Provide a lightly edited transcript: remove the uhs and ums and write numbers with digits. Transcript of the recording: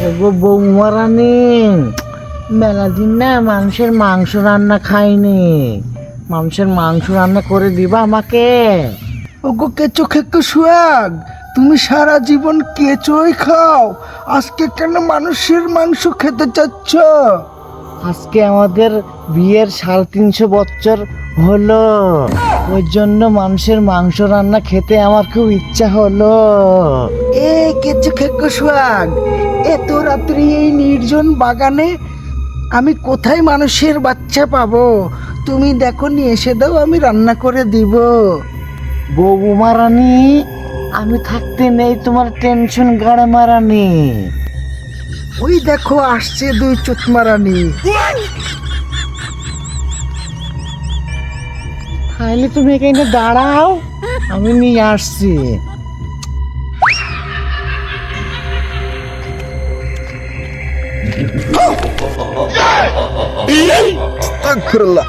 ওগো বৌমা রানী, মেলা দিন না মানুষের মাংস রান্না খাইনি, মানুষের মাংস রান্না করে দিবা আমাকে? ওগো কেঁচো খেকো সোহাগ, তুমি সারা জীবন কেঁচোই খাও, আজকে কেন মানুষের মাংস খেতে চাচ্ছ? আজকে আমাদের বিয়ের 350 বছর হলো, ওই জন্য মানুষের মাংস রান্না খেতে আমার খুব ইচ্ছা হলো। এ কেঁচো খেকো সোহাগ, এত রাত্রি এই নির্জন বাগানে আমি কোথায় মানুষের বাচ্চা পাবো? তুমি দেখো নিয়ে এসে দাও, আমি রান্না করে দিব। বৌমা রানী, আমি থাকতে নেই তোমার টেনশন গাড়ে মারানি। ওই দেখো আসছে দুই চোতমারানি। তাহলে তুমি এখানে দাঁড়াও, আমি নিয়ে আসছি। আস্তাগফিরুল্লাহ।